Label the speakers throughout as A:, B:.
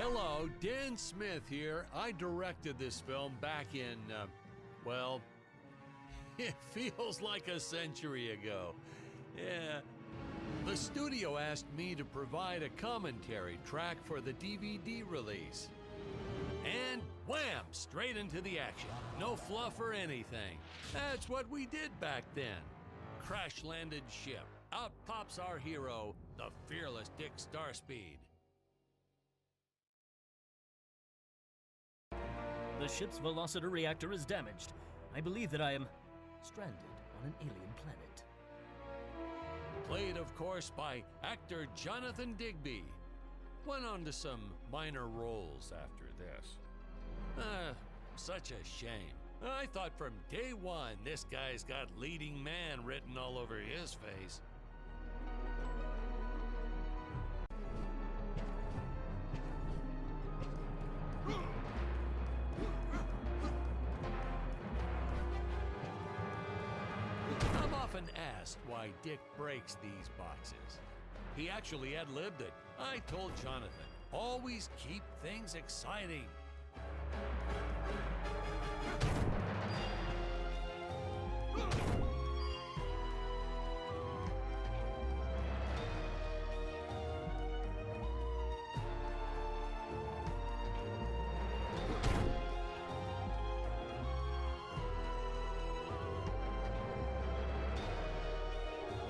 A: Hello, Dan Smith here. I directed this film back in, well, it feels like a century ago. Yeah. The studio asked me to provide a commentary track for the DVD release. And wham! Straight into the action. No fluff or anything. That's what we did back then. Crash-landed ship. Out pops our hero, the fearless Dick Starspeed.
B: The ship's velocity reactor is damaged. I believe that I am stranded on an alien planet.
A: Played, of course, by actor Jonathan Digby. Went on to some minor roles after this. Such a shame. I thought from day one this guy's got leading man written all over his face. I'm often asked why Dick breaks these boxes. He actually ad-libbed it. I told Jonathan, always keep things exciting.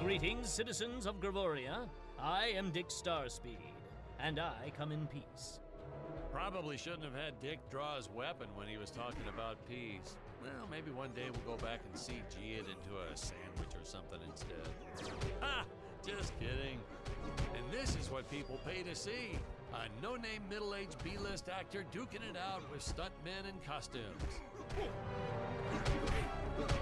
B: Greetings, citizens of Gravoria. I am Dick Starspeed, and I come in peace.
A: Probably shouldn't have had Dick draw his weapon when he was talking about peas. Well, maybe one day we'll go back and CG it into a sandwich or something instead. Ha! Just kidding. And this is what people pay to see. A no-name middle-aged B-list actor duking it out with stuntmen in costumes.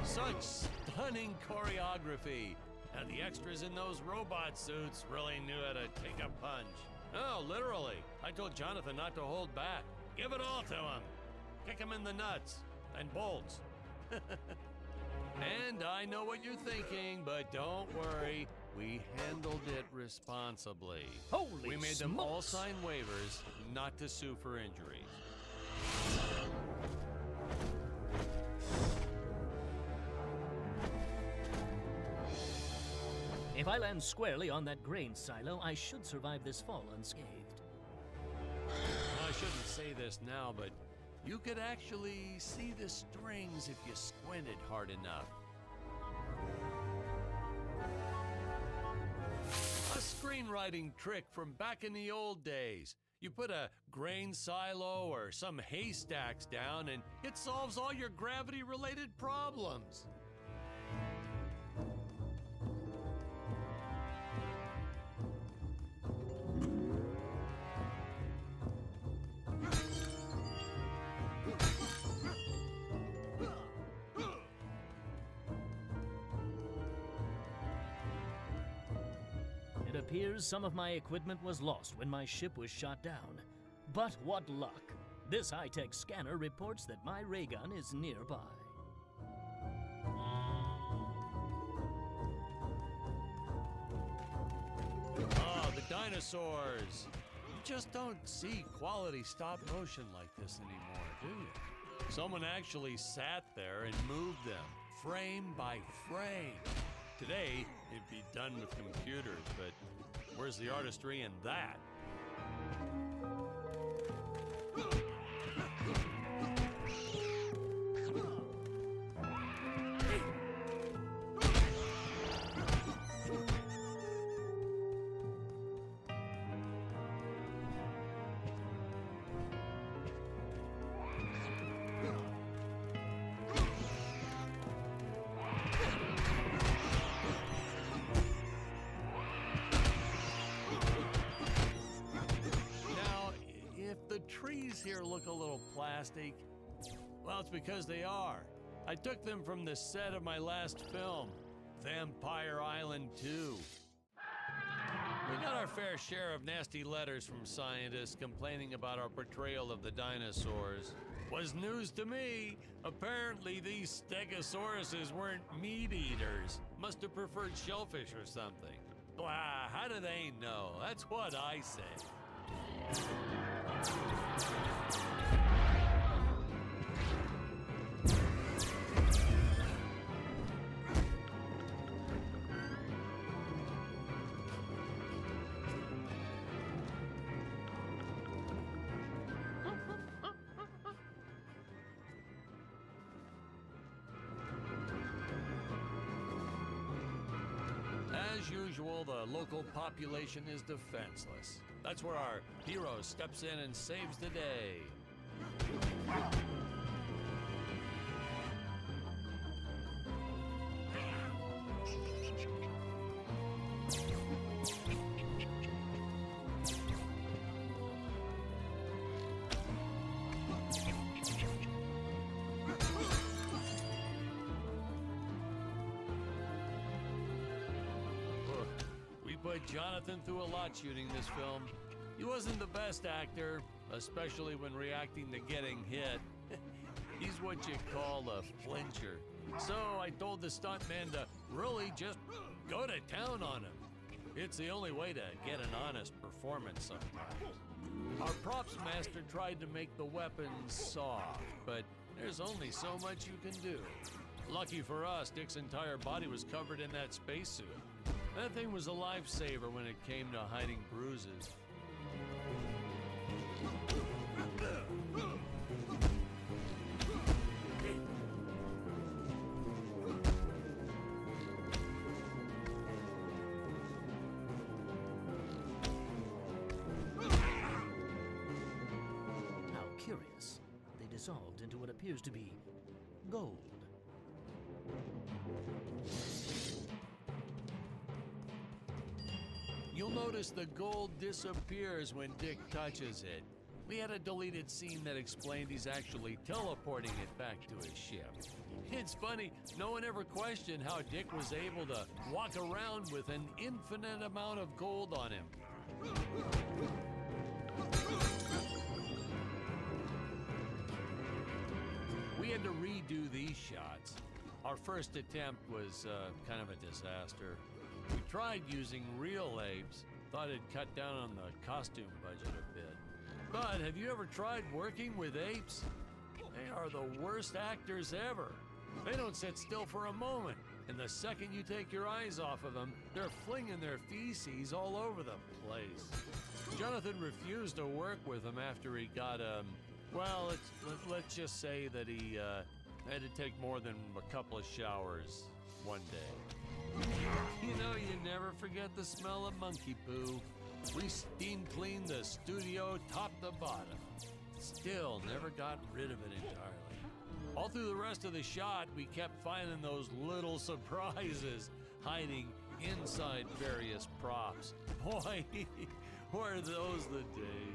A: Such stunning choreography. And the extras in those robot suits really knew how to take a punch. Oh, literally. I told Jonathan not to hold back. Give it all to him. Kick him in the nuts and bolts. And I know what you're thinking, but don't worry. We handled it responsibly.
B: Holy
A: We made them
B: smokes.
A: all sign waivers not to sue for injuries.
B: If I land squarely on that grain silo, I should survive this fall unscathed.
A: I shouldn't say this now, but you could actually see the strings if you squinted hard enough. A screenwriting trick from back in the old days. You put a grain silo or some haystacks down and it solves all your gravity-related problems.
B: It appears some of my equipment was lost when my ship was shot down. But what luck! This high-tech scanner reports that my ray gun is nearby.
A: Oh, the dinosaurs! You just don't see quality stop motion like this anymore, do you? Someone actually sat there and moved them, frame by frame. Today, it'd be done with computers, but where's the artistry in that? The trees here look a little plastic. Well, it's because they are. I took them from the set of my last film, Vampire Island 2. We got our fair share of nasty letters from scientists complaining about our portrayal of the dinosaurs. Was news to me. Apparently these stegosauruses weren't meat eaters. Must have preferred shellfish or something. Blah, how do they know? That's what I say. As usual, the local population is defenseless. That's where our hero steps in and saves the day. Put Jonathan through a lot shooting this film. He wasn't the best actor, especially when reacting to getting hit. He's what you call a flincher. So I told the stuntman to really just go to town on him. It's the only way to get an honest performance sometimes. Our props master tried to make the weapons soft, but there's only so much you can do. Lucky for us, Dick's entire body was covered in that spacesuit. That thing was a lifesaver when it came to hiding bruises.
B: How curious. They dissolved into what appears to be gold.
A: You'll notice the gold disappears when Dick touches it. We had a deleted scene that explained he's actually teleporting it back to his ship. It's funny, no one ever questioned how Dick was able to walk around with an infinite amount of gold on him. We had to redo these shots. Our first attempt was kind of a disaster. We tried using real apes, thought it'd cut down on the costume budget a bit. But have you ever tried working with apes? They are the worst actors ever. They don't sit still for a moment, and the second you take your eyes off of them, they're flinging their feces all over the place. Jonathan refused to work with them after he got, well, let's just say that he had to take more than a couple of showers one day. You know, you never forget the smell of monkey poo. We steam cleaned the studio top to bottom. Still never got rid of it entirely. All through the rest of the shot, we kept finding those little surprises hiding inside various props. Boy, were those the days.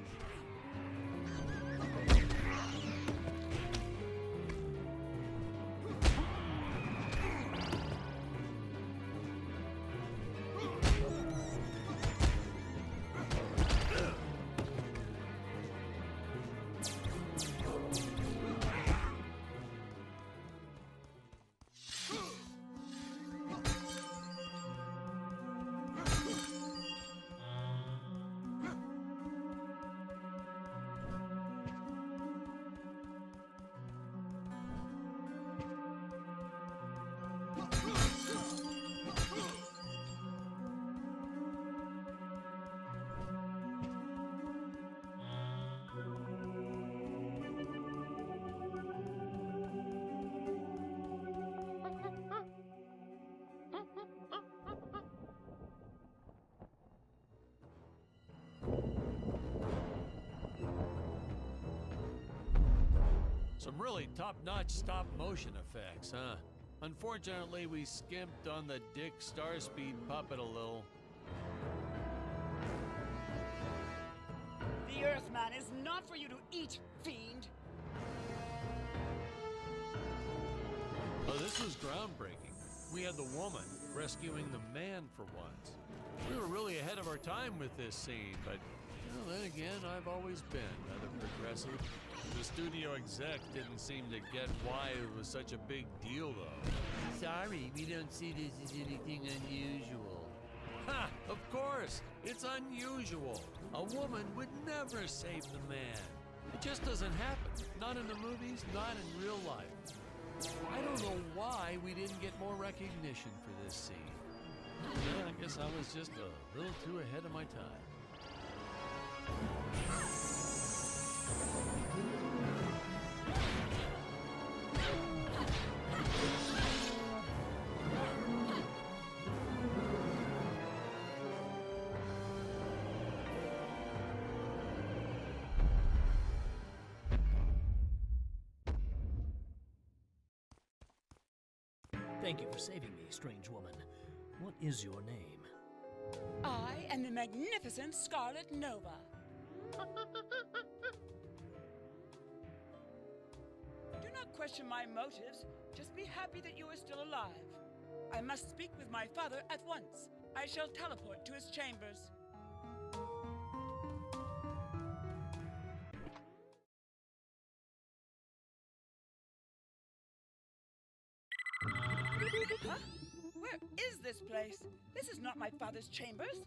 A: Some really top-notch stop-motion effects, huh? Unfortunately, we skimped on the Dick Starspeed puppet a little.
C: The Earthman is not for you to eat, fiend!
A: Oh, this was groundbreaking. We had the woman rescuing the man for once. We were really ahead of our time with this scene, but well, then again, I've always been rather progressive. The studio exec didn't seem to get why it was such a big deal, though. Sorry, we don't see this as anything unusual. Ha! Of course! It's unusual. A woman would never save the man. It just doesn't happen. Not in the movies, not in real life. I don't know why we didn't get more recognition for this scene. Yeah, I guess I was just a little too ahead of my time.
B: Thank you for saving me, strange woman. What is your name?
C: I am the magnificent Scarlet Nova. Do not question my motives. Just be happy that you are still alive. I must speak with my father at once. I shall teleport to his chambers. Huh? Where is this place? This is not my father's chambers.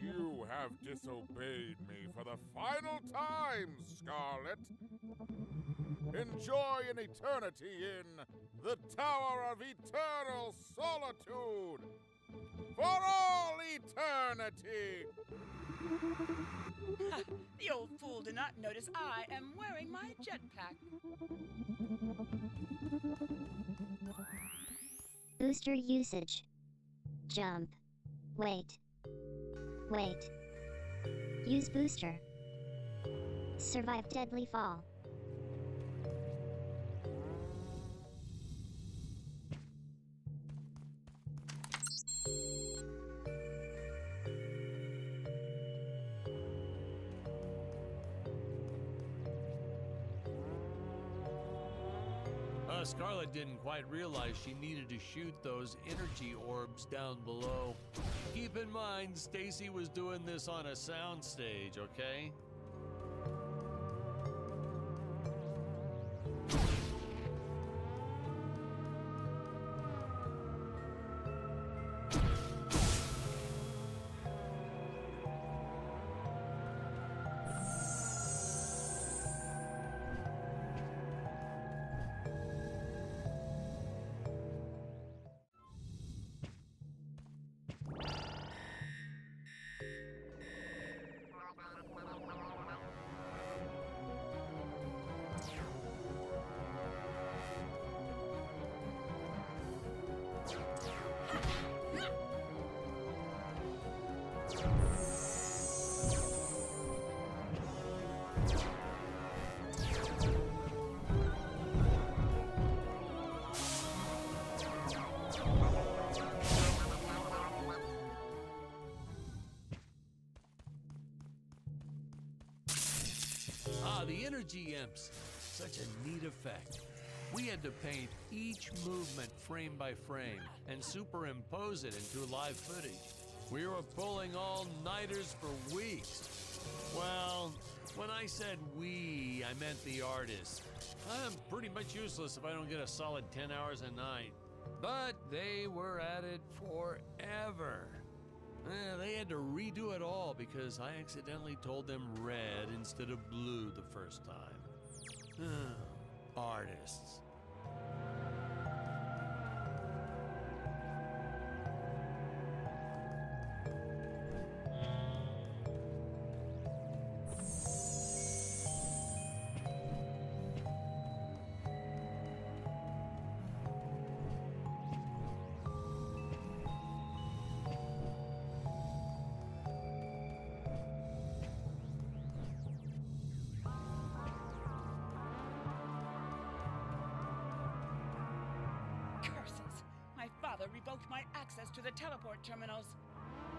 D: You have disobeyed me for the final time, Scarlet. Enjoy an eternity in the Tower of Eternal Solitude for all eternity.
C: The old fool did not notice I am wearing my jetpack.
E: Booster usage. Jump. Wait. Wait. Use booster. Survive deadly fall.
A: Scarlet didn't quite realize she needed to shoot those energy orbs down below. Keep in mind, Stacy was doing this on a soundstage, okay? The energy imps. Such a neat effect. We had to paint each movement frame by frame and superimpose it into live footage. We were pulling all-nighters for weeks. Well, when I said we, I meant the artists. I'm pretty much useless if I don't get a solid 10 hours a night. But they were at it forever. They had to redo it all because I accidentally told them red instead of blue the first time. Artists.
C: Revoked my access to the teleport terminals.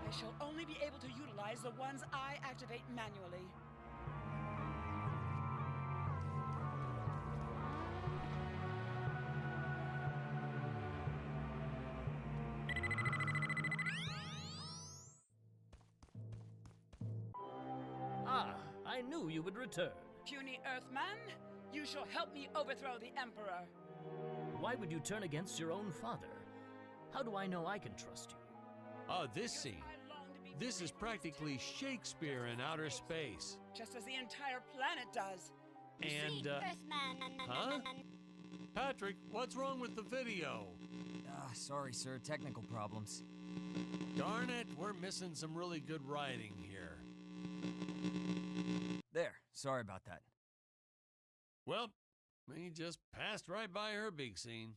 C: I shall only be able to utilize the ones I activate manually.
B: Ah, I knew you would return.
C: Puny Earthman, you shall help me overthrow the Emperor.
B: Why would you turn against your own father? How do I know I can trust you?
A: Oh, this scene. This is practically Shakespeare in outer space.
C: Just as the entire planet does.
A: And, huh? Patrick, what's wrong with the video?
F: Sorry, sir. Technical problems.
A: Darn it, we're missing some really good writing here.
F: There. Sorry about that.
A: Well, we just passed right by her big scene.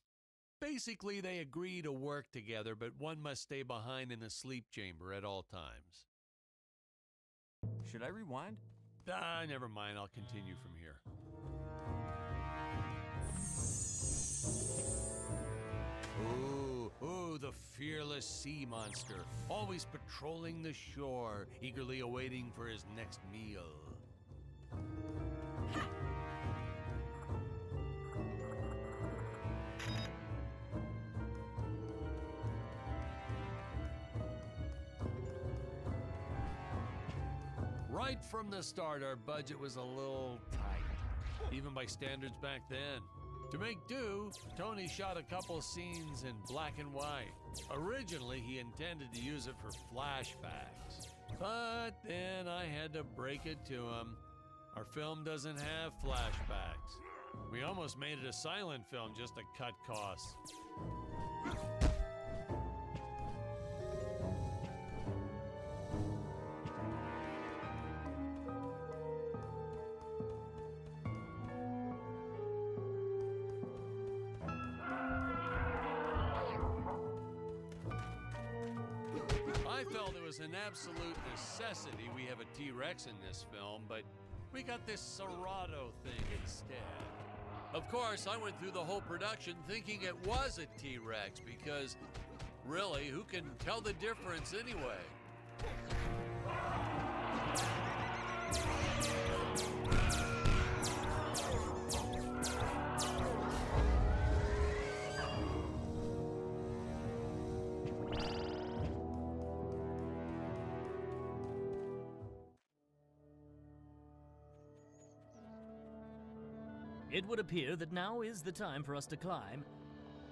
A: Basically, they agree to work together, but one must stay behind in the sleep chamber at all times.
F: Should I rewind?
A: Never mind, I'll continue from here. Ooh, the fearless sea monster, always patrolling the shore, eagerly awaiting for his next meal. Right from the start, our budget was a little tight, even by standards back then. To make do, Tony shot a couple scenes in black and white. Originally, he intended to use it for flashbacks. But then I had to break it to him. Our film doesn't have flashbacks. We almost made it a silent film just to cut costs. I felt it was an absolute necessity we have a T-Rex in this film, but we got this Serato thing instead. Of course, I went through the whole production thinking it was a T-Rex because, really, who can tell the difference anyway?
B: It would appear that now is the time for us to climb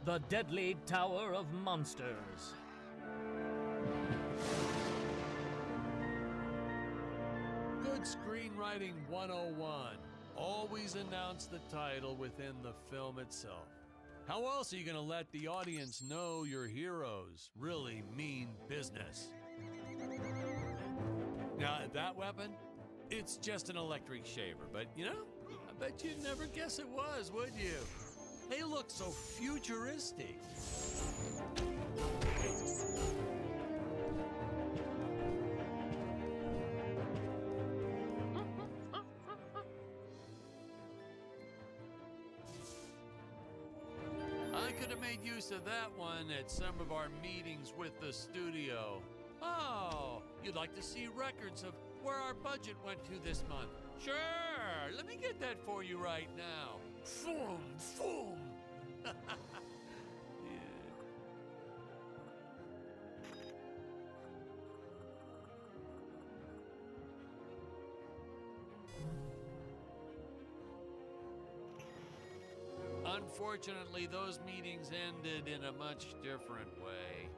B: the deadly Tower of Monsters.
A: Good screenwriting 101. Always announce the title within the film itself. How else are you going to let the audience know your heroes really mean business? Now, that weapon, it's just an electric shaver, but you know, I bet you'd never guess it was, would you? They look so futuristic. I could have made use of that one at some of our meetings with the studio. Oh, you'd like to see records of where our budget went to this month? Sure, let me get that for you right now. Foom, foom. Yeah. Unfortunately, those meetings ended in a much different way.